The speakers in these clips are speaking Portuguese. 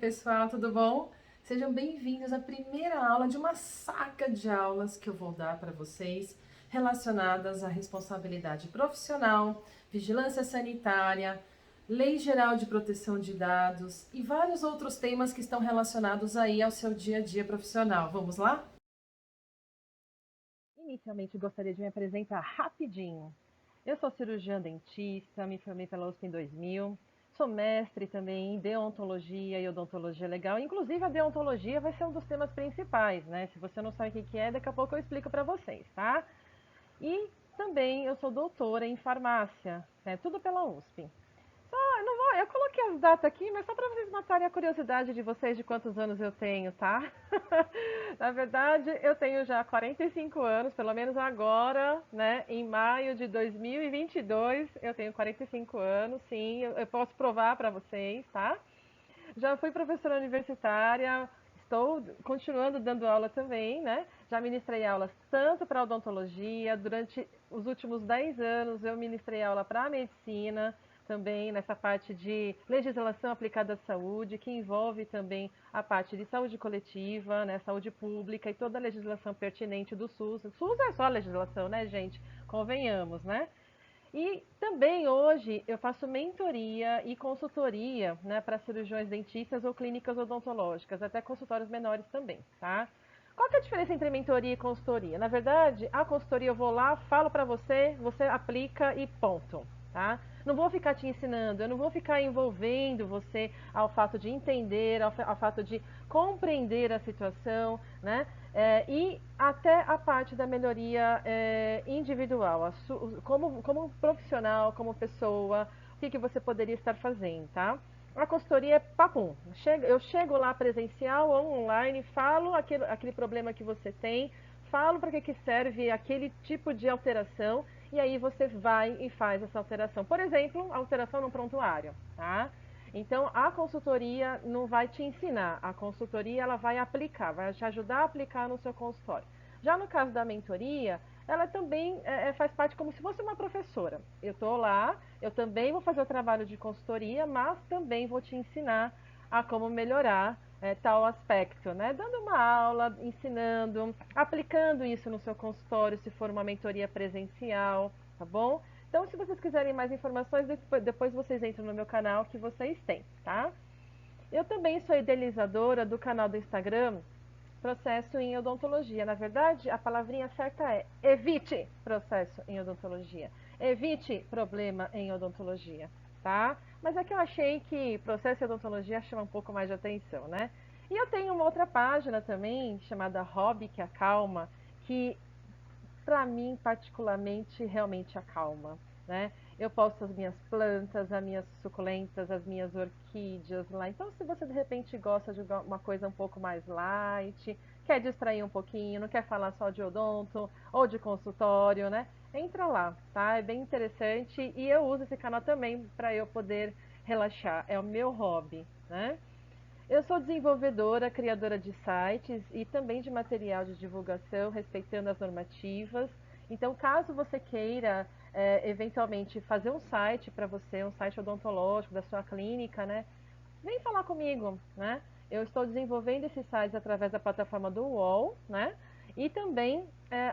Pessoal, tudo bom? Sejam bem-vindos à primeira aula de uma saga de aulas que eu vou dar para vocês relacionadas à responsabilidade profissional, vigilância sanitária, Lei Geral de Proteção de Dados e vários outros temas que estão relacionados aí ao seu dia a dia profissional. Vamos lá? Inicialmente, gostaria de me apresentar rapidinho. Eu sou cirurgiã dentista, me formei pela USP em 2000, sou mestre também em deontologia e odontologia legal. Inclusive, a deontologia vai ser um dos temas principais, né? Se você não sabe o que é, daqui a pouco eu explico para vocês, tá? E também eu sou doutora em farmácia, né? Tudo pela USP. Eu não vou, eu coloquei as datas aqui, mas só para vocês matarem a curiosidade de vocês de quantos anos eu tenho, tá? Na verdade, eu tenho já 45 anos, pelo menos agora, né? Em maio de 2022, eu tenho 45 anos, sim, eu posso provar para vocês, tá? Já fui professora universitária, estou continuando dando aula também, né? Já ministrei aulas tanto para odontologia, durante os últimos 10 anos eu ministrei aula para medicina, também nessa parte de legislação aplicada à saúde, que envolve também a parte de saúde coletiva, né, saúde pública e toda a legislação pertinente do SUS. O SUS é só a legislação, né, gente? Convenhamos, né? E também hoje eu faço mentoria e consultoria, né, para cirurgiões dentistas ou clínicas odontológicas, até consultórios menores também, tá? Qual que é a diferença entre mentoria e consultoria? Na verdade, a consultoria eu vou lá, falo para você, você aplica e ponto, tá? Não vou ficar te ensinando, eu não vou ficar envolvendo você ao fato de entender, ao fato de compreender a situação, né? E até a parte da melhoria individual, como profissional, como pessoa, o que você poderia estar fazendo, tá? A consultoria é papum. Eu chego lá presencial ou online, falo aquele problema que você tem, falo para que serve aquele tipo de alteração e aí você vai e faz essa alteração. Por exemplo, alteração no prontuário, tá? Então, a consultoria não vai te ensinar, a consultoria ela vai aplicar, vai te ajudar a aplicar no seu consultório. Já no caso da mentoria, ela também faz parte como se fosse uma professora. Eu estou lá, eu também vou fazer o trabalho de consultoria, mas também vou te ensinar a como melhorar tal aspecto, né? Dando uma aula, ensinando, aplicando isso no seu consultório, se for uma mentoria presencial, tá bom? Então, se vocês quiserem mais informações, depois vocês entram no meu canal que vocês têm, tá? Eu também sou idealizadora do canal do Instagram Processo em Odontologia. Na verdade, a palavrinha certa é evite processo em odontologia. Evite problema em odontologia, tá? Mas é que eu achei que processo em odontologia chama um pouco mais de atenção, né? E eu tenho uma outra página também, chamada Hobby que Acalma, que para mim, particularmente, realmente acalma, né? Eu posto as minhas plantas, as minhas suculentas, as minhas orquídeas lá. Então, se você de repente gosta de uma coisa um pouco mais light, quer distrair um pouquinho, não quer falar só de odonto ou de consultório, né? Entra lá, tá? É bem interessante e eu uso esse canal também para eu poder relaxar. É o meu hobby, né? Eu sou desenvolvedora, criadora de sites e também de material de divulgação, respeitando as normativas. Então, caso você queira eventualmente fazer um site para você, um site odontológico da sua clínica, né? Vem falar comigo, né? Eu estou desenvolvendo esses sites através da plataforma do UOL, né? E também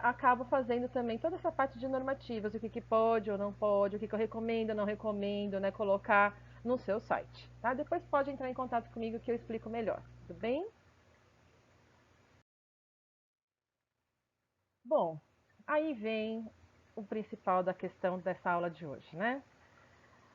acabo fazendo também toda essa parte de normativas, o que pode ou não pode, o que eu recomendo ou não recomendo, né? Colocar no seu site, tá? Depois pode entrar em contato comigo que eu explico melhor, tudo bem? Bom, aí vem o principal da questão dessa aula de hoje, né?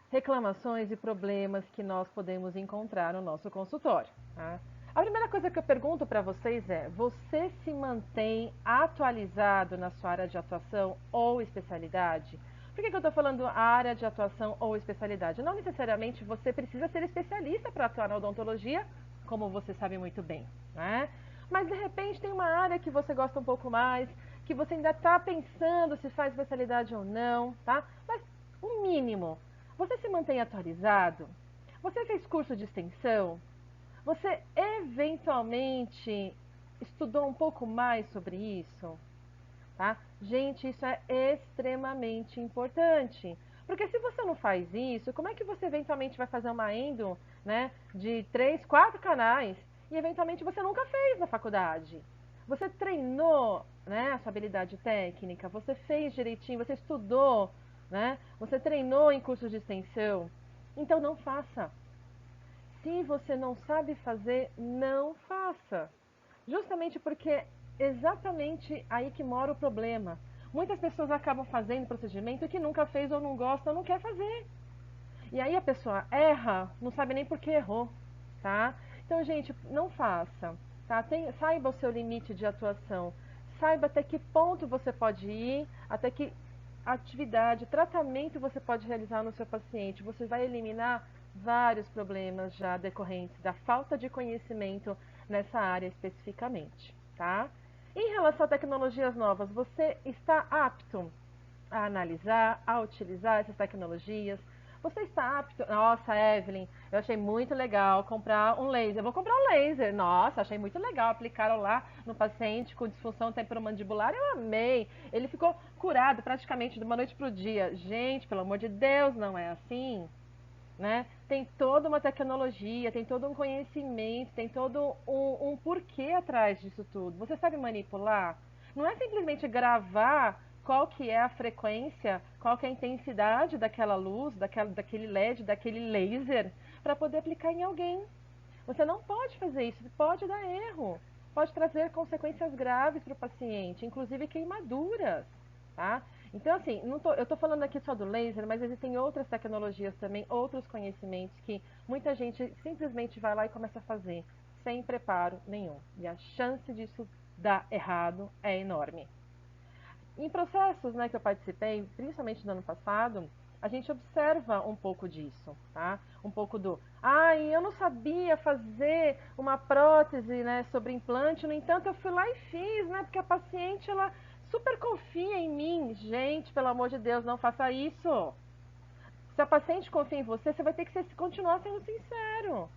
Reclamações e problemas que nós podemos encontrar no nosso consultório, tá? A primeira coisa que eu pergunto para vocês é: você se mantém atualizado na sua área de atuação ou especialidade? Por que eu estou falando área de atuação ou especialidade? Não necessariamente você precisa ser especialista para atuar na odontologia, como você sabe muito bem, né? Mas de repente tem uma área que você gosta um pouco mais, que você ainda está pensando se faz especialidade ou não, tá? Mas o mínimo, você se mantém atualizado? Você fez curso de extensão? Você eventualmente estudou um pouco mais sobre isso? Tá? Gente, isso é extremamente importante, Porque se você não faz isso, como é que você eventualmente vai fazer uma endo, né, de 3, 4 canais e eventualmente você nunca fez na faculdade? Você treinou, né, a sua habilidade técnica, você fez direitinho, você estudou, né? Você treinou em cursos de extensão. Então não faça. Se você não sabe fazer, não faça. Justamente porque é exatamente aí que mora o problema. Muitas pessoas acabam fazendo procedimento que nunca fez ou não gosta ou não quer fazer. E aí a pessoa erra, não sabe nem por que errou, tá? Então, gente, não faça, tá? Saiba o seu limite de atuação. Saiba até que ponto você pode ir, até que atividade, tratamento você pode realizar no seu paciente. Você vai eliminar vários problemas já decorrentes da falta de conhecimento nessa área especificamente, tá? Em relação a tecnologias novas, você está apto a analisar, a utilizar essas tecnologias? Você está apto? Nossa, Evelyn, eu achei muito legal comprar um laser. Eu vou comprar um laser. Nossa, achei muito legal. Aplicaram lá no paciente com disfunção temporomandibular. Eu amei. Ele ficou curado praticamente de uma noite para o dia. Gente, pelo amor de Deus, não é assim, né? Tem toda uma tecnologia, tem todo um conhecimento, tem todo um porquê atrás disso tudo. Você sabe manipular? Não é simplesmente gravar qual que é a frequência, qual que é a intensidade daquela luz, daquele LED, daquele laser, para poder aplicar em alguém. Você não pode fazer isso, pode dar erro, pode trazer consequências graves para o paciente, inclusive queimaduras, tá? Então, assim, eu estou falando aqui só do laser, mas existem outras tecnologias também, outros conhecimentos que muita gente simplesmente vai lá e começa a fazer, sem preparo nenhum. E a chance disso dar errado é enorme. Em processos, né, que eu participei, principalmente no ano passado, a gente observa um pouco disso, tá? Um pouco do, eu não sabia fazer uma prótese, né, sobre implante, no entanto eu fui lá e fiz, né, porque a paciente, ela super confia em mim. Gente, pelo amor de Deus, não faça isso. Se a paciente confia em você, você vai ter que continuar sendo sincero.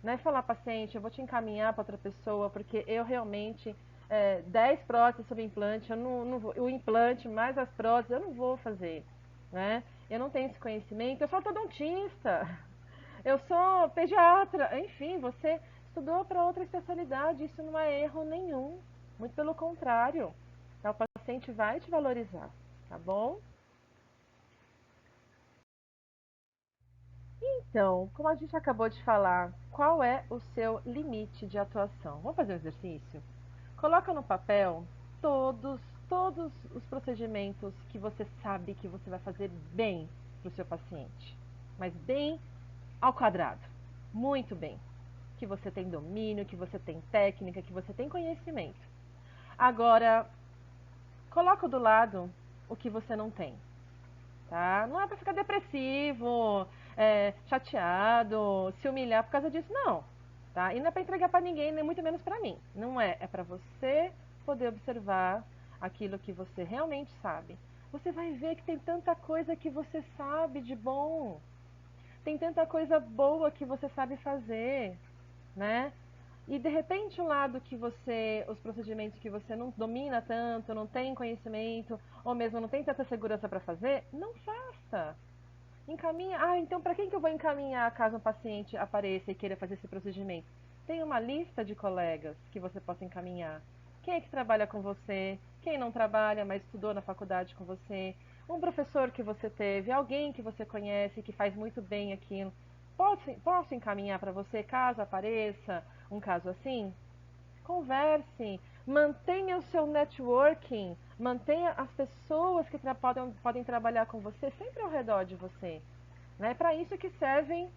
Não é falar, paciente, eu vou te encaminhar para outra pessoa, porque eu realmente, 10 próteses sobre implante, eu não vou, o implante mais as próteses, eu não vou fazer, né? Eu não tenho esse conhecimento, eu sou ortodontista, eu sou pediatra, enfim, você estudou para outra especialidade, isso não é erro nenhum, muito pelo contrário, tá? O paciente vai te valorizar, tá bom? Então, como a gente acabou de falar, qual é o seu limite de atuação? Vamos fazer um exercício? Coloca no papel todos, todos os procedimentos que você sabe que você vai fazer bem para o seu paciente. Mas bem ao quadrado. Muito bem. Que você tem domínio, que você tem técnica, que você tem conhecimento. Agora, coloca do lado o que você não tem, tá? Não é para ficar depressivo, chateado, se humilhar por causa disso, não, tá? E não é para entregar para ninguém, nem muito menos para mim. Não é, é para você poder observar aquilo que você realmente sabe. Você vai ver que tem tanta coisa que você sabe de bom, tem tanta coisa boa que você sabe fazer, né? E de repente o lado que você, os procedimentos que você não domina tanto, não tem conhecimento, ou mesmo não tem tanta segurança para fazer, não faça. Encaminha. Então para quem que eu vou encaminhar caso um paciente apareça e queira fazer esse procedimento? Tem uma lista de colegas que você possa encaminhar. Quem é que trabalha com você? Quem não trabalha, mas estudou na faculdade com você? Um professor que você teve? Alguém que você conhece que faz muito bem aquilo? Posso encaminhar para você caso apareça um caso assim? Converse, mantenha o seu networking, mantenha as pessoas que podem trabalhar com você sempre ao redor de você. Né? Para isso que servem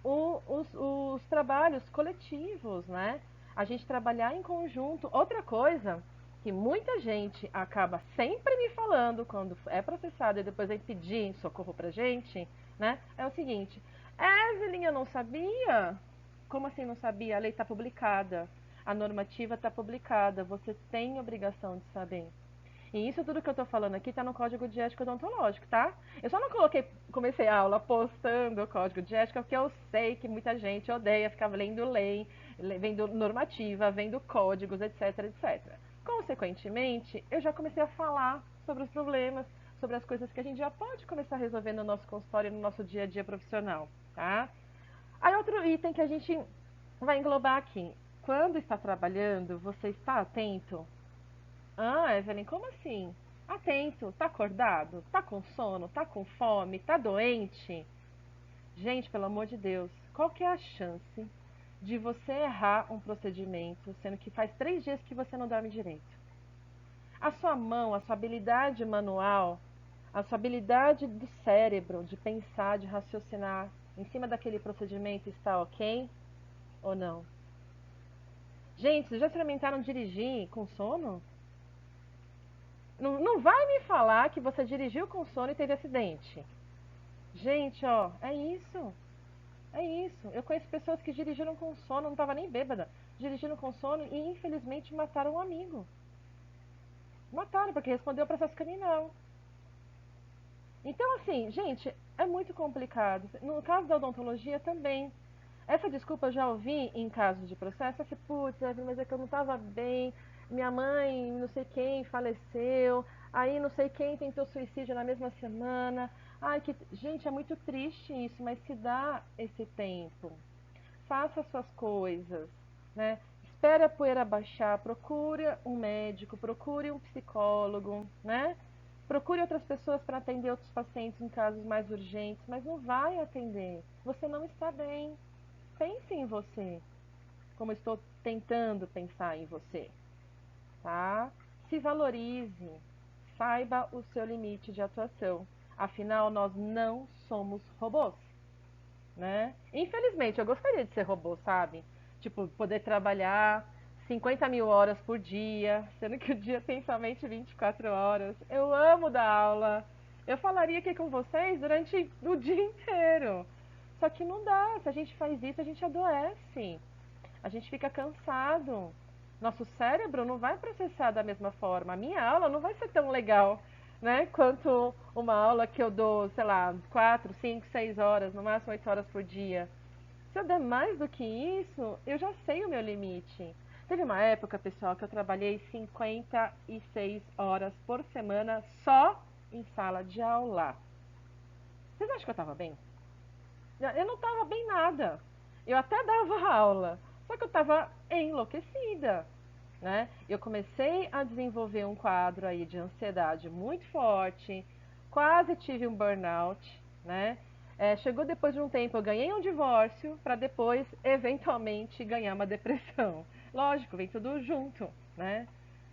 os trabalhos coletivos, né? A gente trabalhar em conjunto. Outra coisa que muita gente acaba sempre me falando quando é processado e depois vem pedir socorro pra gente, né? É o seguinte, Evelyn, eu não sabia. Como assim não sabia? A lei está publicada, a normativa está publicada, você tem obrigação de saber. E isso tudo que eu tô falando aqui tá no Código de Ética Odontológico, tá? Eu só não comecei a aula postando o Código de Ética, porque eu sei que muita gente odeia ficar lendo lei, vendo normativa, vendo códigos, etc, etc. Consequentemente, eu já comecei a falar sobre os problemas, sobre as coisas que a gente já pode começar a resolver no nosso consultório, no nosso dia a dia profissional, tá? Aí outro item que a gente vai englobar aqui. Quando está trabalhando, você está atento? Ah, Evelyn, como assim? Atento, tá acordado? Tá com sono? Tá com fome? Tá doente? Gente, pelo amor de Deus, qual que é a chance de você errar um procedimento, sendo que faz 3 dias que você não dorme direito? A sua mão, a sua habilidade manual, a sua habilidade do cérebro de pensar, de raciocinar em cima daquele procedimento está ok ou não? Gente, vocês já experimentaram dirigir com sono? Não, não vai me falar que você dirigiu com sono e teve acidente. Gente, ó, é isso. É isso. Eu conheço pessoas que dirigiram com sono, não estava nem bêbada, dirigiram com sono e infelizmente mataram um amigo. Mataram porque respondeu o processo criminal. Então, assim, gente, é muito complicado. No caso da odontologia também. Essa desculpa eu já ouvi em casos de processo, assim, putz, mas é que eu não estava bem, minha mãe, não sei quem, faleceu, aí não sei quem tentou suicídio na mesma semana. Ai, que... Gente, é muito triste isso, mas se dá esse tempo. Faça suas coisas, né? Espere a poeira baixar, procure um médico, procure um psicólogo, né? Procure outras pessoas para atender outros pacientes em casos mais urgentes, mas não vai atender. Você não está bem. Pense em você, como eu estou tentando pensar em você, tá? Se valorize, saiba o seu limite de atuação. Afinal, nós não somos robôs, né? Infelizmente, eu gostaria de ser robô, sabe? Tipo, poder trabalhar 50 mil horas por dia, sendo que o dia tem somente 24 horas. Eu amo dar aula. Eu falaria aqui com vocês durante o dia inteiro. Só que não dá. Se a gente faz isso, a gente adoece. A gente fica cansado. Nosso cérebro não vai processar da mesma forma. A minha aula não vai ser tão legal, né, quanto uma aula que eu dou, sei lá, 4, 5, 6 horas, no máximo 8 horas por dia. Se eu der mais do que isso, eu já sei o meu limite. Teve uma época, pessoal, que eu trabalhei 56 horas por semana só em sala de aula. Vocês acham que eu estava bem? Eu não estava bem nada. Eu até dava aula, só que eu estava enlouquecida, né? Eu comecei a desenvolver um quadro aí de ansiedade muito forte, quase tive um burnout, né? Chegou depois de um tempo, eu ganhei um divórcio para depois, eventualmente, ganhar uma depressão. Lógico, vem tudo junto, né?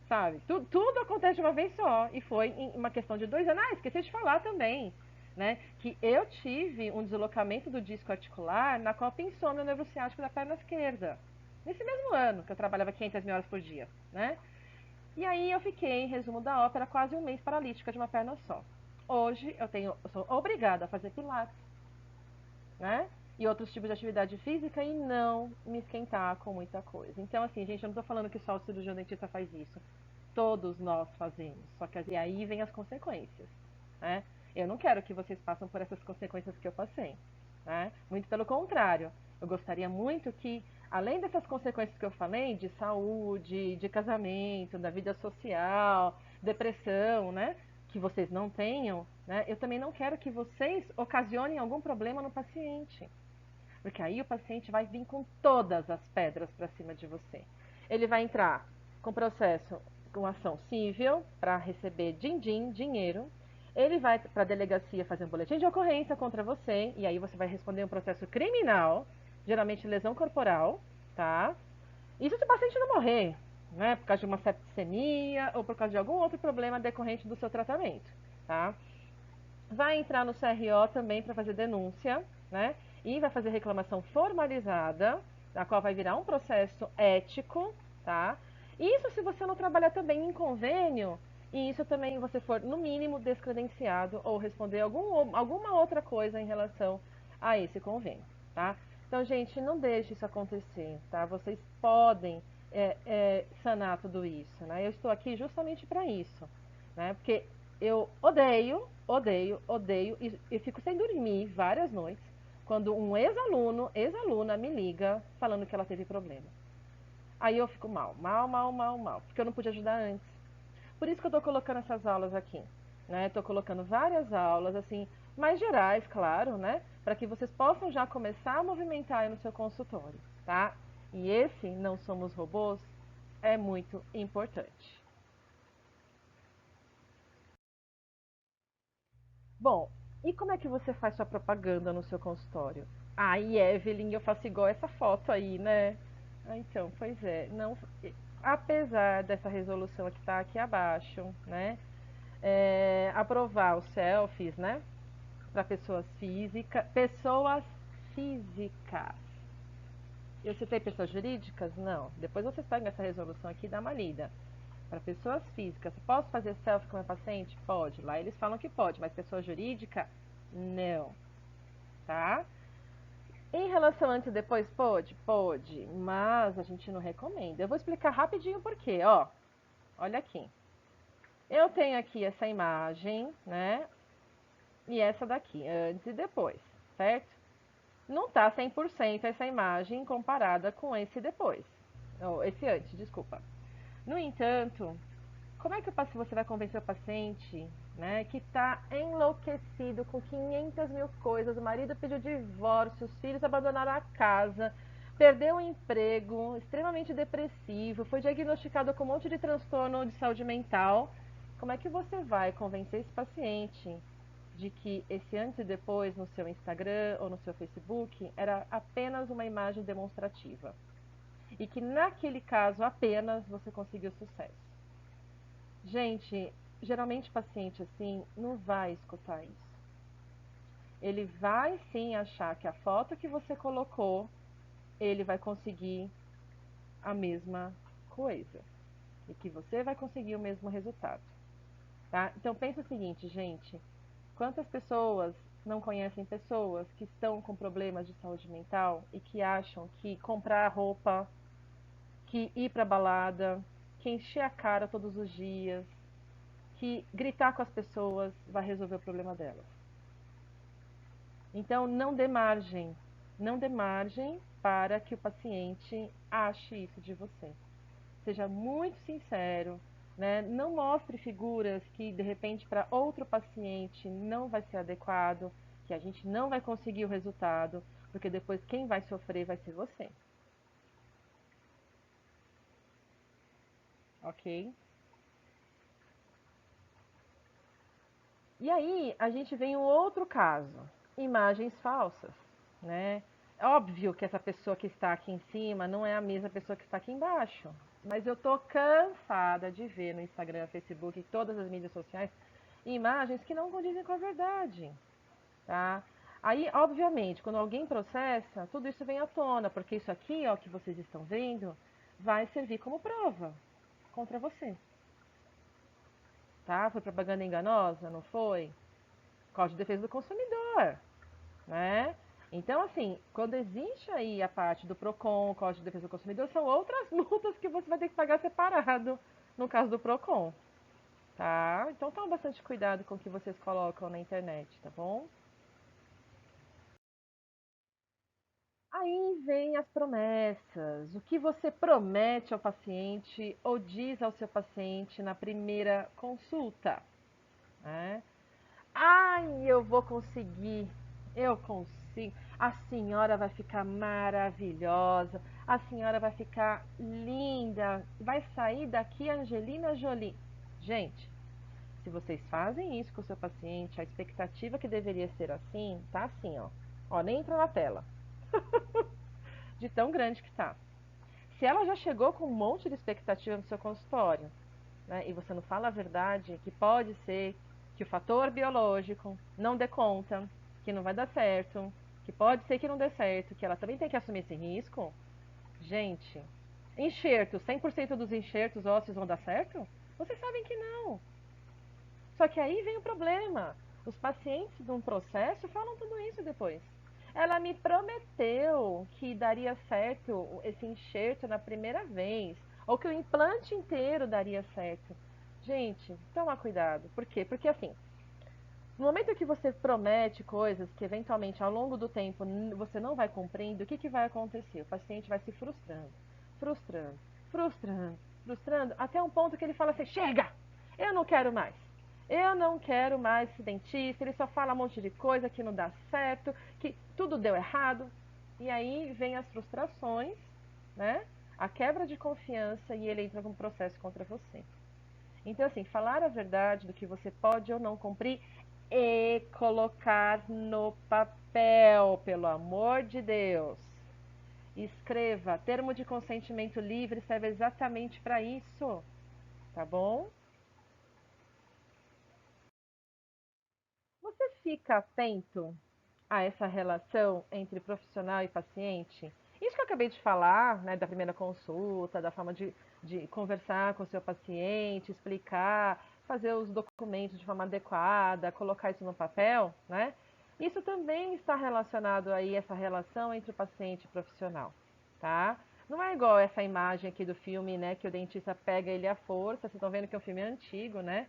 Sabe? Tudo acontece de uma vez só. E foi em uma questão de 2 anos. Ah, esqueci de falar também, né? Que eu tive um deslocamento do disco articular na qual pinçou meu nervo ciático da perna esquerda. Nesse mesmo ano, que eu trabalhava 500 mil horas por dia, né? E aí eu fiquei, em resumo da ópera, quase um mês paralítica de uma perna só. Hoje eu sou obrigada a fazer pilates, né? E outros tipos de atividade física e não me esquentar com muita coisa. Então, assim, gente, eu não estou falando que só o cirurgião dentista faz isso. Todos nós fazemos. Só que e aí vem as consequências, né? Eu não quero que vocês passem por essas consequências que eu passei, né? Muito pelo contrário. Eu gostaria muito que, além dessas consequências que eu falei, de saúde, de casamento, da vida social, depressão, né? Que vocês não tenham, né? Eu também não quero que vocês ocasionem algum problema no paciente. Porque aí o paciente vai vir com todas as pedras para cima de você. Ele vai entrar com processo, com ação civil, para receber din-din, dinheiro. Ele vai para a delegacia fazer um boletim de ocorrência contra você, e aí você vai responder um processo criminal, geralmente lesão corporal, tá? Isso se o paciente não morrer, né? Por causa de uma septicemia ou por causa de algum outro problema decorrente do seu tratamento, tá? Vai entrar no CRO também para fazer denúncia, né? E vai fazer reclamação formalizada, na qual vai virar um processo ético, tá? Isso se você não trabalhar também em convênio, e isso também você for, no mínimo, descredenciado ou responder alguma outra coisa em relação a esse convênio, tá? Então, gente, não deixe isso acontecer, tá? Vocês podem sanar tudo isso, né? Eu estou aqui justamente para isso, né? Porque eu odeio, odeio, odeio e fico sem dormir várias noites quando um ex-aluno, ex-aluna me liga falando que ela teve problema. Aí eu fico mal, mal, mal, mal, mal, porque eu não pude ajudar antes. Por isso que eu estou colocando essas aulas aqui. né? Estou colocando várias aulas, assim, mais gerais, claro, né? Para que vocês possam já começar a movimentar aí no seu consultório, tá? E esse Não Somos Robôs é muito importante. Bom, e como é que você faz sua propaganda no seu consultório? Ai, Evelyn, eu faço igual essa foto aí, né? Ah, então, pois é, não, apesar dessa resolução que está aqui abaixo, né? Aprovar os selfies, né? Para pessoas físicas. Eu citei pessoas jurídicas? Não. Depois vocês pegam essa resolução aqui e dá uma lida. Para pessoas físicas, posso fazer selfie com meu paciente? Pode. Lá eles falam que pode, mas pessoa jurídica, não. Tá? Em relação antes e depois, pode? Pode, mas a gente não recomenda. Eu vou explicar rapidinho por quê, ó. Olha aqui. Eu tenho aqui essa imagem, né? E essa daqui, antes e depois, certo? Não tá 100% essa imagem comparada com esse depois. Ou esse antes, desculpa. No entanto, como é que você vai convencer o paciente, né, que está enlouquecido com 500 mil coisas, o marido pediu divórcio, os filhos abandonaram a casa, perdeu o emprego, extremamente depressivo, foi diagnosticado com um monte de transtorno de saúde mental. Como é que você vai convencer esse paciente de que esse antes e depois no seu Instagram ou no seu Facebook era apenas uma imagem demonstrativa? E que naquele caso apenas você conseguiu sucesso. Gente, geralmente paciente assim não vai escutar isso. Ele vai sim achar que a foto que você colocou, ele vai conseguir a mesma coisa. E que você vai conseguir o mesmo resultado. Tá? Então pensa o seguinte, gente. Quantas pessoas não conhecem pessoas que estão com problemas de saúde mental e que acham que comprar roupa, que ir pra balada, que encher a cara todos os dias, que gritar com as pessoas vai resolver o problema delas. Então, não dê margem para que o paciente ache isso de você. Seja muito sincero, né? Não mostre figuras que, de repente, para outro paciente não vai ser adequado, que a gente não vai conseguir o resultado, porque depois quem vai sofrer vai ser você. Ok? E aí, a gente vem um outro caso, imagens falsas, né? É óbvio que essa pessoa que está aqui em cima não é a mesma pessoa que está aqui embaixo, mas eu tô cansada de ver no Instagram, Facebook e todas as mídias sociais imagens que não condizem com a verdade, tá? Aí, obviamente, quando alguém processa, tudo isso vem à tona, porque isso aqui, ó, que vocês estão vendo, vai servir como prova contra você, tá? Foi propaganda enganosa, não foi? Código de Defesa do Consumidor, né? Então, assim, quando existe aí a parte do PROCON, Código de Defesa do Consumidor, são outras multas que você vai ter que pagar separado no caso do PROCON, tá? Então, tome bastante cuidado com o que vocês colocam na internet, tá bom? Aí vem as promessas. O que você promete ao paciente ou diz ao seu paciente na primeira consulta, né? Ai, eu vou conseguir. Eu consigo. A senhora vai ficar maravilhosa. A senhora vai ficar linda. Vai sair daqui Angelina Jolie. Gente, se vocês fazem isso com o seu paciente, a expectativa que deveria ser assim, tá assim, ó. Ó, nem entra na tela. De tão grande que tá. Se ela já chegou com um monte de expectativa no seu consultório, né, e você não fala a verdade, que pode ser que o fator biológico não dê conta, que não vai dar certo, que pode ser que não dê certo, que ela também tem que assumir esse risco. Gente, enxertos, 100% dos enxertos ósseos vão dar certo? Vocês sabem que não. Só que aí vem o problema. Os pacientes de um processo falam tudo isso depois. Ela me prometeu que daria certo esse enxerto na primeira vez, ou que o implante inteiro daria certo. Gente, toma cuidado. Por quê? Porque assim, no momento que você promete coisas que eventualmente ao longo do tempo você não vai cumprindo, o que, que vai acontecer? O paciente vai se frustrando, frustrando, frustrando, frustrando, até um ponto que ele fala assim: chega! Eu não quero mais. Eu não quero mais esse dentista, ele só fala um monte de coisa que não dá certo, que tudo deu errado. E aí vem as frustrações, né? A quebra de confiança e ele entra com um processo contra você. Então, assim, falar a verdade do que você pode ou não cumprir e colocar no papel, pelo amor de Deus. Escreva, termo de consentimento livre serve exatamente para isso, tá bom? Você fica atento a essa relação entre profissional e paciente? Isso que eu acabei de falar, né, da primeira consulta, da forma de conversar com o seu paciente, explicar, fazer os documentos de forma adequada, colocar isso no papel, né? Isso também está relacionado aí, essa relação entre o paciente e o profissional, tá? Não é igual essa imagem aqui do filme, né, que o dentista pega ele à força, vocês estão vendo que é um filme antigo, né?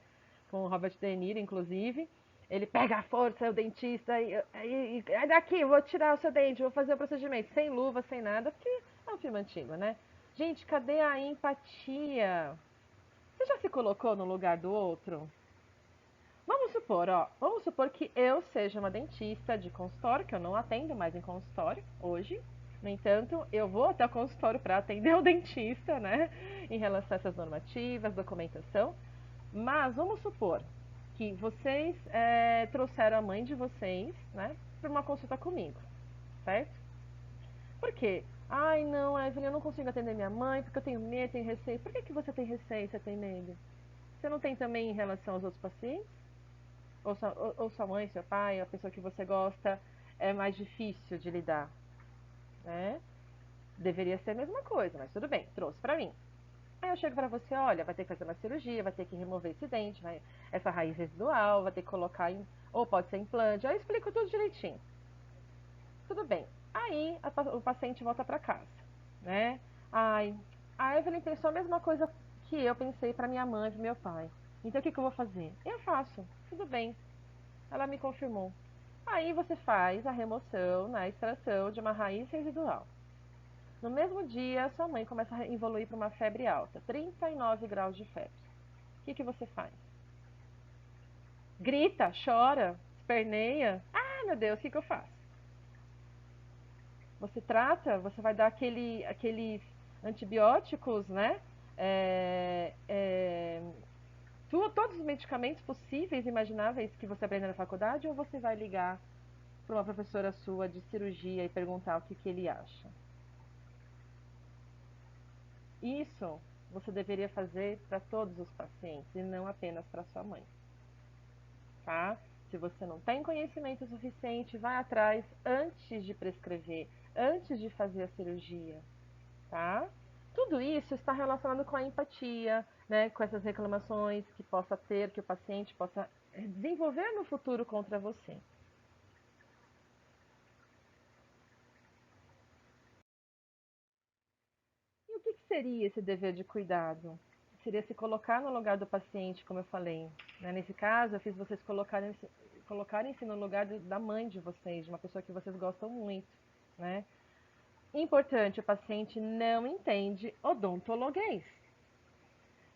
Com o Robert De Niro, inclusive. Ele pega a força, o dentista, e daqui, vou tirar o seu dente, vou fazer o procedimento, sem luva, sem nada, porque é um filme antigo, né? Gente, cadê a empatia? Você já se colocou no lugar do outro? Vamos supor, ó, vamos supor que eu seja uma dentista de consultório, que eu não atendo mais em consultório hoje. No entanto, eu vou até o consultório para atender o dentista, né? Em relação a essas normativas, documentação. Mas vamos supor que vocês trouxeram a mãe de vocês, né, para uma consulta comigo, certo? Por quê? Ai, não, Evelyn, eu não consigo atender minha mãe porque eu tenho medo, tenho receio. Por que, que você tem receio, você tem medo? Você não tem também em relação aos outros pacientes? Ou sua mãe, seu pai, a pessoa que você gosta, é mais difícil de lidar, né? Deveria ser a mesma coisa, mas tudo bem, trouxe para mim. Aí eu chego para você, olha, vai ter que fazer uma cirurgia, vai ter que remover esse dente, essa raiz residual, vai ter que colocar, ou pode ser implante. Aí eu explico tudo direitinho. Tudo bem. Aí o paciente volta para casa, né? Ai, a Evelyn pensou a mesma coisa que eu pensei para minha mãe e pro meu pai. Então o que, que eu vou fazer? Eu faço. Tudo bem. Ela me confirmou. Aí você faz a remoção, né, a extração de uma raiz residual. No mesmo dia, sua mãe começa a evoluir para uma febre alta, 39 graus de febre. O que, que você faz? Grita, chora, esperneia. Ah, meu Deus, o que, que eu faço? Você trata, você vai dar aqueles antibióticos, né? É, é, todos os medicamentos possíveis, imagináveis que você aprende na faculdade, ou você vai ligar para uma professora sua de cirurgia e perguntar o que, que ele acha? Isso você deveria fazer para todos os pacientes e não apenas para sua mãe, tá? Se você não tem conhecimento suficiente, vai atrás antes de prescrever, antes de fazer a cirurgia, tá? Tudo isso está relacionado com a empatia, né? Com essas reclamações que possa ter, que o paciente possa desenvolver no futuro contra você. E o que seria esse dever de cuidado? Seria se colocar no lugar do paciente, como eu falei, né? Nesse caso, eu fiz vocês colocarem-se no lugar da mãe de vocês, de uma pessoa que vocês gostam muito, né? Importante, o paciente não entende odontologuês.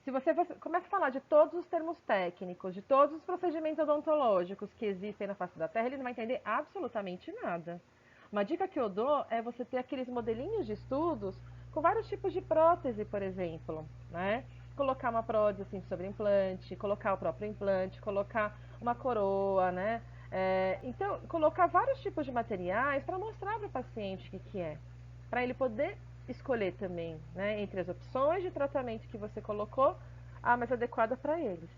Se você começa a falar de todos os termos técnicos, de todos os procedimentos odontológicos que existem na face da Terra, ele não vai entender absolutamente nada. Uma dica que eu dou é você ter aqueles modelinhos de estudos com vários tipos de prótese, por exemplo, né? Colocar uma prótese assim, sobre implante, colocar o próprio implante, colocar uma coroa, né? Então, colocar vários tipos de materiais para mostrar para o paciente o que, que é, para ele poder escolher também, né, entre as opções de tratamento que você colocou, a mais adequada para eles.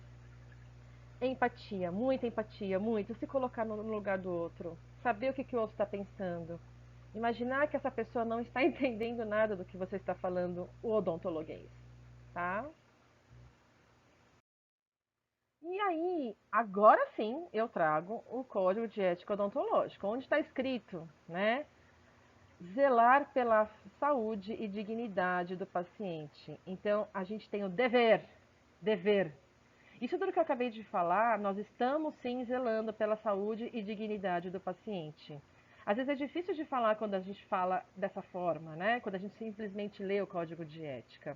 Empatia, muito. Se colocar no lugar do outro. Saber o que, que o outro está pensando. Imaginar que essa pessoa não está entendendo nada do que você está falando, o odontologuês. Tá? E aí, agora sim, eu trago o Código de Ética Odontológica, onde está escrito, né? Zelar pela saúde e dignidade do paciente. Então, a gente tem o dever. Isso tudo que eu acabei de falar, nós estamos sim zelando pela saúde e dignidade do paciente. Às vezes é difícil de falar quando a gente fala dessa forma, né? Quando a gente simplesmente lê o código de ética.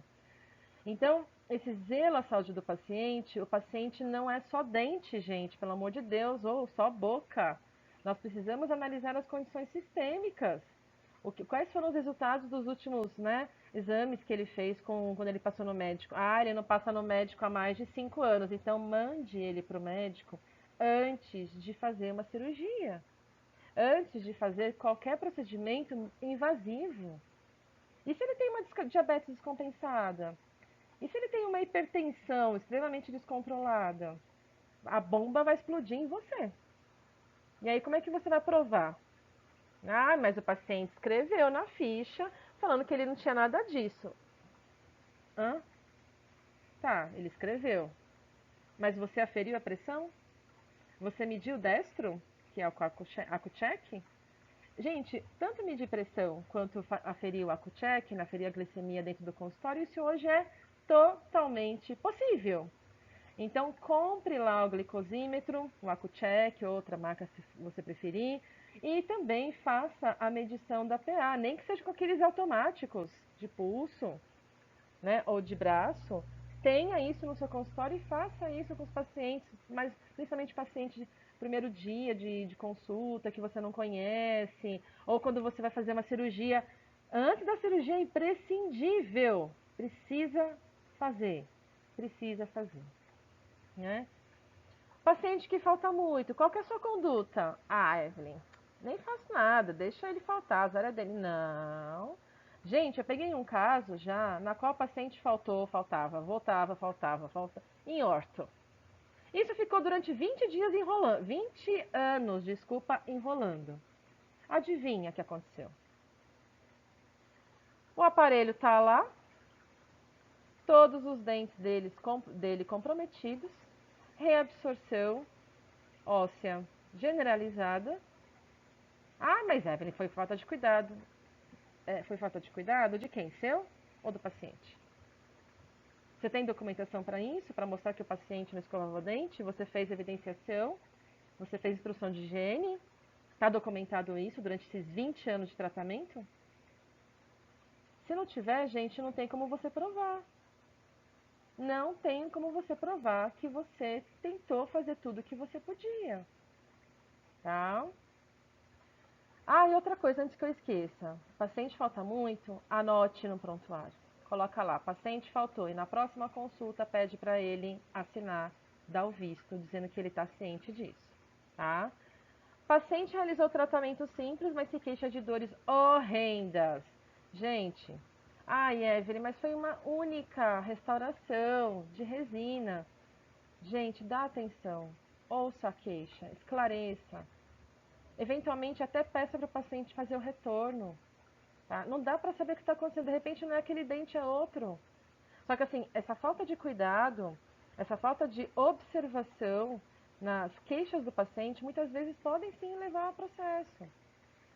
Então, esse zelo à saúde do paciente, o paciente não é só dente, gente, pelo amor de Deus, ou só boca. Nós precisamos analisar as condições sistêmicas. Quais foram os resultados dos últimos, né, exames que ele fez quando ele passou no médico? Ah, ele não passa no médico há mais de 5 anos, então mande ele para o médico antes de fazer uma cirurgia, antes de fazer qualquer procedimento invasivo. E se ele tem uma diabetes descompensada? E se ele tem uma hipertensão extremamente descontrolada? A bomba vai explodir em você. E aí, como é que você vai provar? Ah, mas o paciente escreveu na ficha falando que ele não tinha nada disso. Hã? Tá, ele escreveu. Mas você aferiu a pressão? Você mediu o destro, que é o Accu-Check? Gente, tanto medir pressão quanto aferir o Accu-Check, aferir a glicemia dentro do consultório, isso hoje é totalmente possível. Então, compre lá o glicosímetro, o Accu-Check, outra marca se você preferir, e também faça a medição da PA, nem que seja com aqueles automáticos de pulso, né, ou de braço. Tenha isso no seu consultório e faça isso com os pacientes, mas principalmente pacientes de primeiro dia de consulta que você não conhece, ou quando você vai fazer uma cirurgia. Antes da cirurgia é imprescindível, fazer, precisa fazer, né? Paciente que falta muito, qual que é a sua conduta? Ah, Evelyn, nem faço nada, deixa ele faltar, a azar é dele. Não. Gente, eu peguei um caso já na qual o paciente faltava, voltava, em orto. Isso ficou durante 20 dias enrolando, 20 anos, desculpa, enrolando. Adivinha o que aconteceu? O aparelho tá lá, todos os dentes dele comprometidos, reabsorção óssea generalizada. Ah, mas Evelyn, foi falta de cuidado. Foi falta de cuidado de quem? Seu ou do paciente? Você tem documentação para isso? Para mostrar que o paciente não escovava o dente? Você fez evidenciação? Você fez instrução de higiene? Está documentado isso durante esses 20 anos de tratamento? Se não tiver, gente, não tem como você provar. Não tem como você provar que você tentou fazer tudo o que você podia, tá? Ah, e outra coisa antes que eu esqueça. Paciente falta muito, anote no prontuário. Coloca lá, paciente faltou e na próxima consulta pede para ele assinar, dar o visto, dizendo que ele está ciente disso, tá? Paciente realizou tratamento simples, mas se queixa de dores horrendas. Gente, ai Evelyn, mas foi uma única restauração de resina. Gente, dá atenção, ouça a queixa, esclareça. Eventualmente até peça para o paciente fazer o retorno. Tá? Não dá para saber o que está acontecendo, de repente não é aquele dente, é outro. Só que assim, essa falta de cuidado, essa falta de observação nas queixas do paciente, muitas vezes podem sim levar a processo.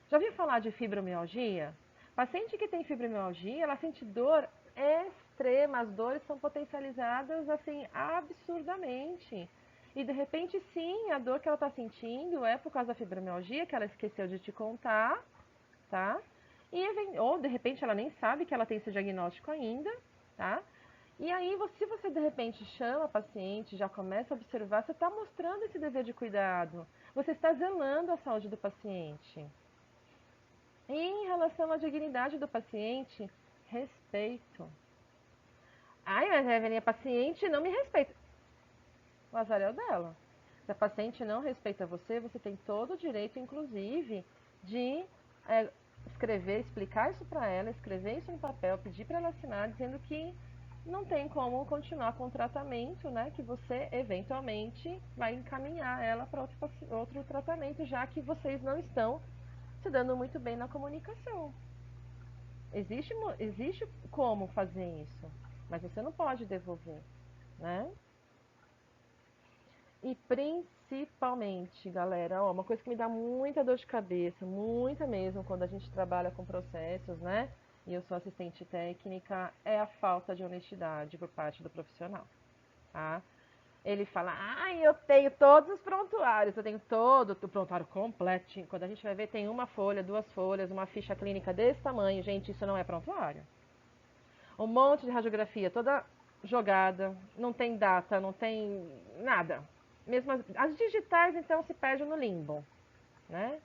Já ouviu falar de fibromialgia? Paciente que tem fibromialgia, ela sente dor extrema, as dores são potencializadas assim absurdamente. E de repente, sim, a dor que ela está sentindo é por causa da fibromialgia, que ela esqueceu de te contar, tá? Ou de repente ela nem sabe que ela tem esse diagnóstico ainda, tá? E aí, se você de repente chama a paciente, já começa a observar, você está mostrando esse dever de cuidado. Você está zelando a saúde do paciente. E em relação à dignidade do paciente, respeito. Ai, mas Evelyn, a paciente não me respeita. O azar é o dela. Se a paciente não respeita você, você tem todo o direito, inclusive, de escrever, explicar isso para ela, escrever isso no papel, pedir para ela assinar, dizendo que não tem como continuar com o tratamento, né? Que você eventualmente vai encaminhar ela para outro tratamento, já que vocês não estão se dando muito bem na comunicação. Existe como fazer isso, mas você não pode devolver, né? E principalmente, galera, ó, uma coisa que me dá muita dor de cabeça, muita mesmo, quando a gente trabalha com processos, né? E eu sou assistente técnica, é a falta de honestidade por parte do profissional, tá? Ele fala, eu tenho todos os prontuários, eu tenho todo o prontuário completinho. Quando a gente vai ver, tem uma folha, duas folhas, uma ficha clínica desse tamanho. Gente, isso não é prontuário. Um monte de radiografia, toda jogada, não tem data, não tem nada. Mesmo as digitais, então, se perdem no limbo, né?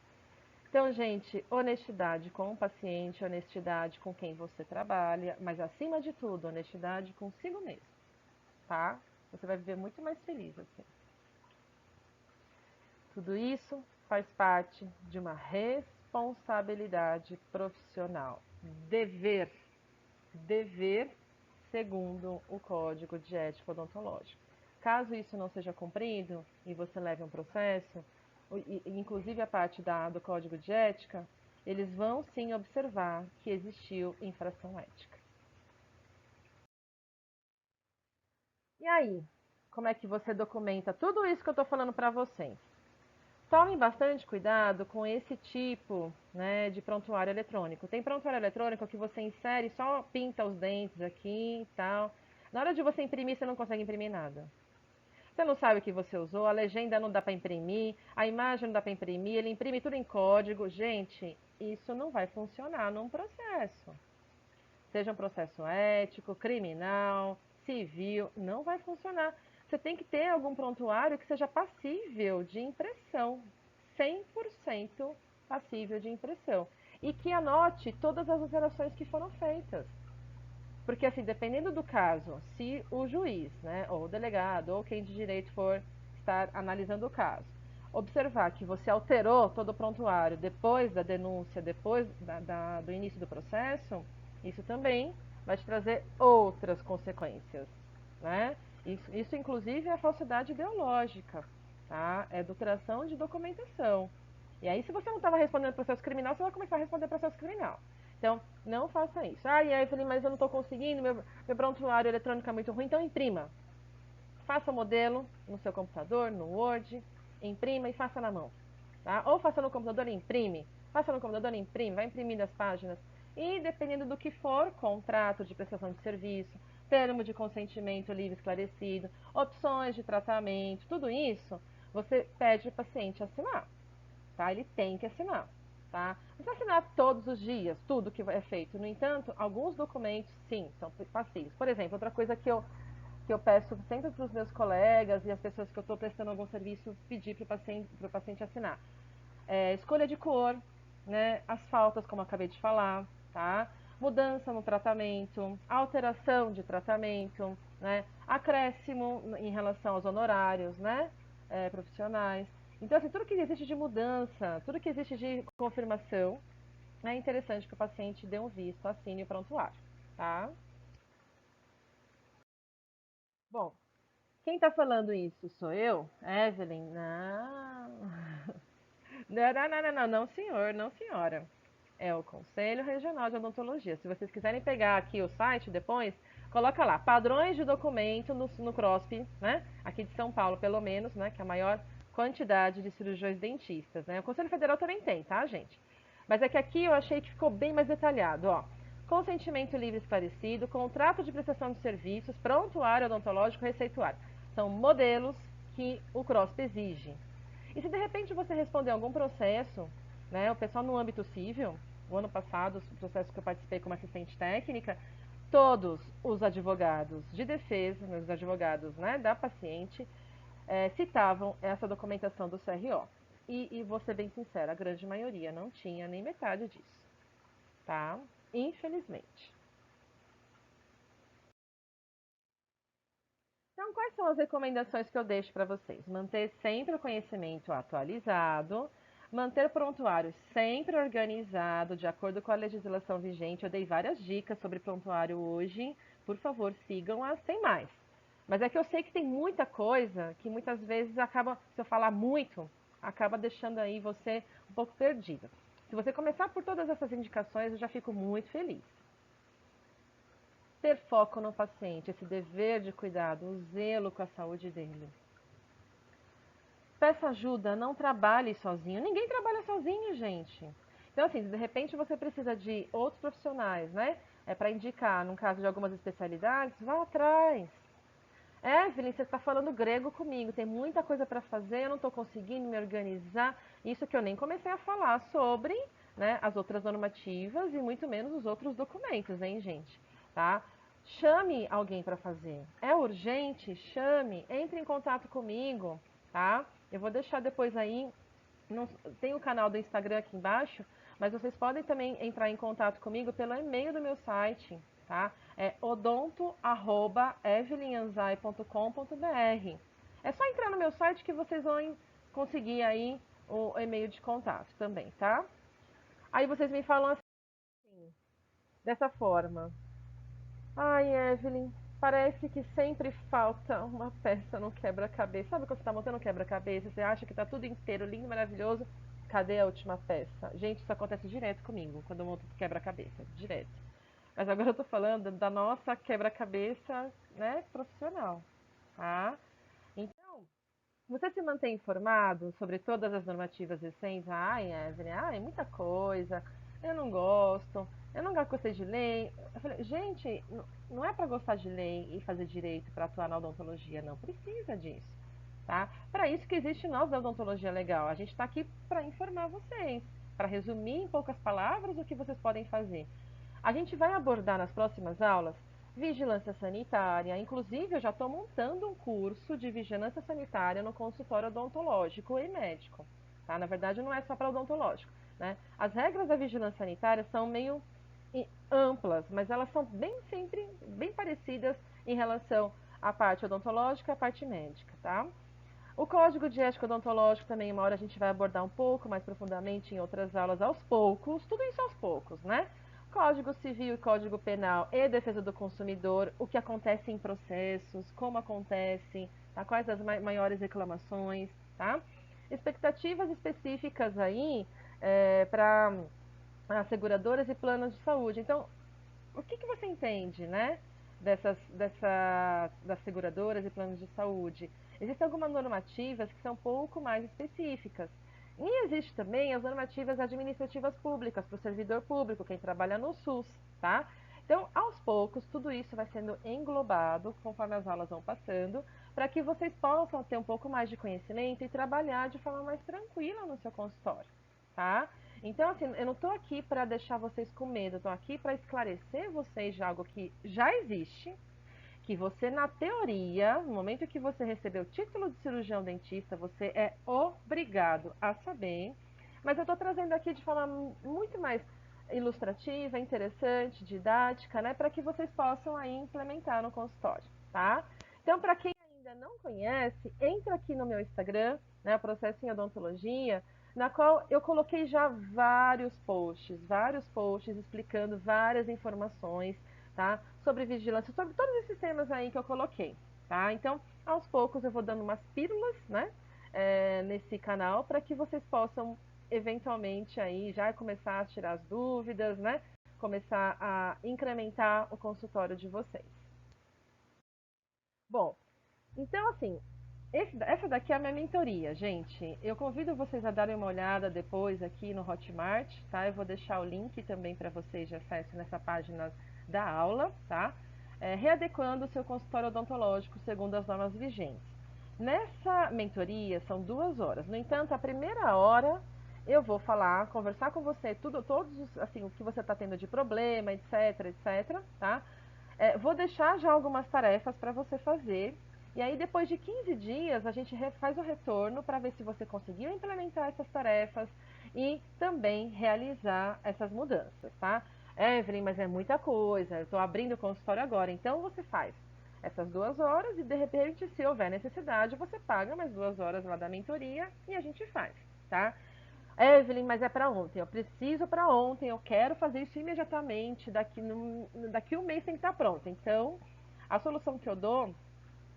Então, gente, honestidade com o paciente, honestidade com quem você trabalha, mas acima de tudo, honestidade consigo mesmo, tá? Você vai viver muito mais feliz assim. Tudo isso faz parte de uma responsabilidade profissional. Dever, dever segundo o Código de Ética Odontológica. Caso isso não seja cumprido e você leve um processo, inclusive a parte do Código de Ética, eles vão sim observar que existiu infração ética. E aí, como é que você documenta tudo isso que eu estou falando para vocês? Tomem bastante cuidado com esse tipo, né, de prontuário eletrônico. Tem prontuário eletrônico que você insere, só pinta os dentes aqui e tal. Na hora de você imprimir, você não consegue imprimir nada. Você não sabe o que você usou, a legenda não dá para imprimir, a imagem não dá para imprimir, ele imprime tudo em código. Gente, isso não vai funcionar num processo. Seja um processo ético, criminal, civil, não vai funcionar. Você tem que ter algum prontuário que seja passível de impressão, 100% passível de impressão. E que anote todas as alterações que foram feitas. Porque, assim, dependendo do caso, se o juiz, né, ou o delegado, ou quem de direito for estar analisando o caso, observar que você alterou todo o prontuário depois da denúncia, depois do início do processo, isso também vai te trazer outras consequências, né? Isso inclusive, é a falsidade ideológica, tá? É adulteração de documentação. E aí, se você não estava respondendo processo criminal, você vai começar a responder processo criminal. Então, não faça isso. Ah, e aí eu falei, mas eu não estou conseguindo, meu prontuário eletrônico é muito ruim, então imprima. Faça o modelo no seu computador, no Word, imprima e faça na mão. Tá? Ou faça no computador e imprime. Faça no computador e imprime, vai imprimindo as páginas. E dependendo do que for, contrato de prestação de serviço, termo de consentimento livre esclarecido, opções de tratamento, tudo isso, você pede para o paciente assinar. Tá? Ele tem que assinar. Tá? Não precisa assinar todos os dias, tudo que é feito. No entanto, alguns documentos, sim, são passíveis. Por exemplo, outra coisa que eu peço sempre para os meus colegas e as pessoas que eu estou prestando algum serviço pedir para o paciente assinar. Escolha de cor, né? As faltas, como eu acabei de falar, tá? Mudança no tratamento, alteração de tratamento, né? Acréscimo em relação aos honorários, né? Profissionais. Então, assim, tudo que existe de mudança, tudo que existe de confirmação, é interessante que o paciente dê um visto, assine o prontuário, tá? Bom, quem está falando isso sou eu? Evelyn? Não. Não, senhor, não, senhora. É o Conselho Regional de Odontologia. Se vocês quiserem pegar aqui o site depois, coloca lá, padrões de documento no CROSP, né? Aqui de São Paulo, pelo menos, né? Que é a maior quantidade de cirurgiões dentistas, né? O Conselho Federal também tem, tá, gente? Mas é que aqui eu achei que ficou bem mais detalhado, ó. Consentimento livre esclarecido, contrato de prestação de serviços, prontuário odontológico, receituário. São modelos que o CROSP exige. E se de repente você responder algum processo, né, o pessoal no âmbito civil, o ano passado, o processo que eu participei como assistente técnica, todos os advogados de defesa, os advogados, né, da paciente, citavam essa documentação do CRO. E vou ser bem sincera, a grande maioria não tinha nem metade disso, tá? Infelizmente. Então, quais são as recomendações que eu deixo para vocês? Manter sempre o conhecimento atualizado, manter o prontuário sempre organizado, de acordo com a legislação vigente. Eu dei várias dicas sobre prontuário hoje. Por favor, sigam-as, tem mais. Mas é que eu sei que tem muita coisa que muitas vezes acaba, se eu falar muito, acaba deixando aí você um pouco perdida. Se você começar por todas essas indicações, eu já fico muito feliz. Ter foco no paciente, esse dever de cuidado, o zelo com a saúde dele. Peça ajuda, não trabalhe sozinho. Ninguém trabalha sozinho, gente. Então, assim, de repente você precisa de outros profissionais, né? Para indicar, no caso de algumas especialidades, vá atrás. Evelyn, você está falando grego comigo, tem muita coisa para fazer, eu não estou conseguindo me organizar. Isso que eu nem comecei a falar sobre, né, as outras normativas e muito menos os outros documentos, hein, gente? Tá? chame alguém para fazer. É urgente? Chame, entre em contato comigo, tá? Eu vou deixar depois aí, tem o canal do Instagram aqui embaixo, mas vocês podem também entrar em contato comigo pelo e-mail do meu site, tá? É odonto@evelynanzai.com.br. É só entrar no meu site que vocês vão conseguir aí o e-mail de contato também, tá? Aí vocês me falam assim, dessa forma. Ai, Evelyn, parece que sempre falta uma peça no quebra-cabeça. Sabe quando você está montando um quebra-cabeça, você acha que está tudo inteiro, lindo, maravilhoso? Cadê a última peça? Gente, isso acontece direto comigo, quando eu monto quebra-cabeça, direto. Mas agora eu tô falando da nossa quebra-cabeça, né, profissional, tá? Então, você se mantém informado sobre todas as normativas recentes? Ai, Evelyn, ai, muita coisa, eu não gosto, eu não gostei de lei. Eu falei, gente, não é para gostar de lei e fazer direito para atuar na odontologia, não precisa disso, tá? Para isso que existe nós da odontologia legal. A gente está aqui para informar vocês, para resumir em poucas palavras o que vocês podem fazer. A gente vai abordar nas próximas aulas vigilância sanitária. Inclusive, eu já estou montando um curso de vigilância sanitária no consultório odontológico e médico. Tá? Na verdade, não é só para odontológico. Né? As regras da vigilância sanitária são meio amplas, mas elas são bem sempre bem parecidas em relação à parte odontológica e à parte médica. Tá? O código de ética odontológico também, uma hora a gente vai abordar um pouco mais profundamente em outras aulas aos poucos, tudo isso aos poucos, né? Código civil e código penal e defesa do consumidor, o que acontece em processos, como acontece, tá? Quais as maiores reclamações, tá? Expectativas específicas aí para as seguradoras e planos de saúde. Então, o que você entende, né? Das seguradoras e planos de saúde. Existem algumas normativas que são um pouco mais específicas. E existe também as normativas administrativas públicas para o servidor público, quem trabalha no SUS, tá? Então, aos poucos, tudo isso vai sendo englobado conforme as aulas vão passando, para que vocês possam ter um pouco mais de conhecimento e trabalhar de forma mais tranquila no seu consultório, tá? Então, assim, eu não estou aqui para deixar vocês com medo, eu estou aqui para esclarecer vocês de algo que já existe, que você, na teoria, no momento que você receber o título de cirurgião dentista, você é obrigado a saber, mas eu estou trazendo aqui de forma muito mais ilustrativa, interessante, didática, né, para que vocês possam aí implementar no consultório, tá? Então, para quem ainda não conhece, entra aqui no meu Instagram, né, Processo em Odontologia, na qual eu coloquei já vários posts explicando várias informações, tá? Sobre vigilância, sobre todos esses temas aí que eu coloquei, tá? Então, aos poucos eu vou dando umas pílulas, né? Nesse canal para que vocês possam eventualmente aí já começar a tirar as dúvidas, né? Começar a incrementar o consultório de vocês. Bom, então assim, essa daqui é a minha mentoria, gente. Eu convido vocês a darem uma olhada depois aqui no Hotmart, tá? Eu vou deixar o link também para vocês de acesso nessa página da aula, tá? Readequando o seu consultório odontológico segundo as normas vigentes. Nessa mentoria são 2 horas. No entanto, a primeira hora eu vou falar, conversar com você, todos assim, o que você está tendo de problema, etc, tá? Vou deixar já algumas tarefas para você fazer. E aí, depois de 15 dias, a gente faz o retorno para ver se você conseguiu implementar essas tarefas e também realizar essas mudanças, tá? Evelyn, mas é muita coisa, eu estou abrindo o consultório agora, então você faz essas 2 horas e, de repente, se houver necessidade, você paga mais 2 horas lá da mentoria e a gente faz, tá? Evelyn, mas é para ontem. Eu preciso para ontem. Eu quero fazer isso imediatamente. Daqui um mês tem que estar pronto. Então, a solução que eu dou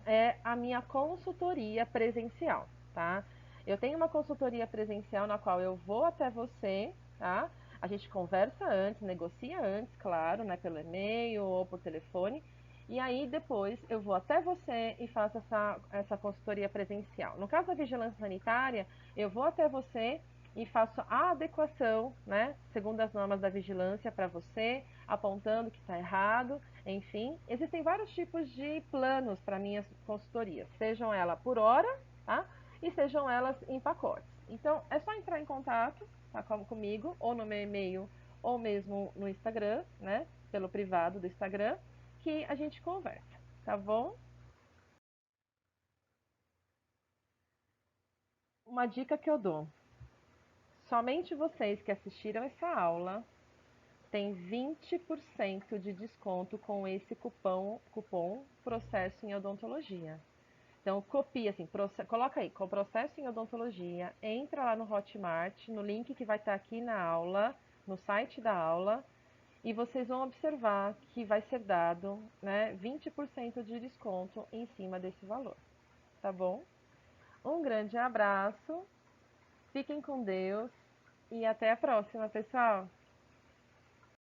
é a minha consultoria presencial, tá? Eu tenho uma consultoria presencial na qual eu vou até você, tá? A gente conversa antes, negocia antes, claro, né? Pelo e-mail ou por telefone. E aí depois eu vou até você e faço essa consultoria presencial. No caso da vigilância sanitária, eu vou até você e faço a adequação, né, segundo as normas da vigilância para você, apontando que está errado, enfim. Existem vários tipos de planos para minhas consultorias, sejam elas por hora, tá? E sejam elas em pacotes. Então, é só entrar em contato, tá, comigo, ou no meu e-mail, ou mesmo no Instagram, né, pelo privado do Instagram, que a gente conversa, tá bom? Uma dica que eu dou: somente vocês que assistiram essa aula têm 20% de desconto com esse cupom Processo em Odontologia. Então copia assim, coloca aí, com Processo em Odontologia, entra lá no Hotmart, no link que vai estar aqui na aula, no site da aula, e vocês vão observar que vai ser dado, né, 20% de desconto em cima desse valor, tá bom? Um grande abraço, fiquem com Deus e até a próxima, pessoal!